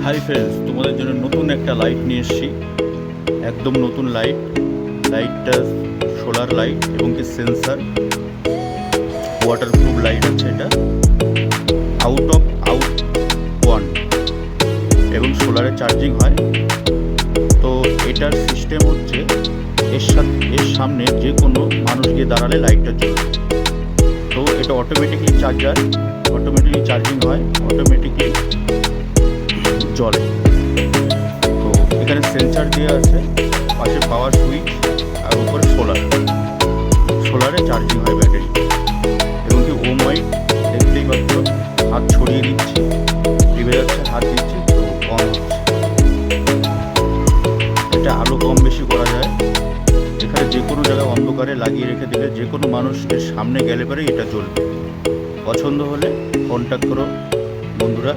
Hi friends, তোমাদের জন্য নতুন একটা লাইট নিয়ে এসেছি। একদম নতুন লাইটটা সোলার লাইট এবং কি সেন্সার ওয়াটারপ্রুফ লাইট আছে। এটা আউট ওয়ান এবং সোলারে চার্জিং হয়। তো এটার সিস্টেম হচ্ছে এর সামনে যে কোনো মানুষ গিয়ে দাঁড়ালে লাইটটা জ্বলবে। তো এটা অটোমেটিকলি চার্জিং হয়, অটোমেটিকলি জ্বলে। তো এখানে সেন্সার দেওয়া আছে, পাশে পাওয়ার সুইচ আর উপরে সোলারে চার্জিং হয় ব্যাটারি। এবং কি ওম লাইট দেখতেই পাচ্ছ, হাত ছড়িয়ে দিচ্ছি, লিভে যাচ্ছে, হাত দিচ্ছি তো কম হচ্ছে। এটা আলো কম বেশি করা যায়। এখানে যে কোনো জায়গায় অন্ধকারে লাগিয়ে রেখে দিলে যে কোনো মানুষের সামনে গেলে পরে এটা জ্বলবে। পছন্দ হলে কন্ট্যাক্ট করো বন্ধুরা।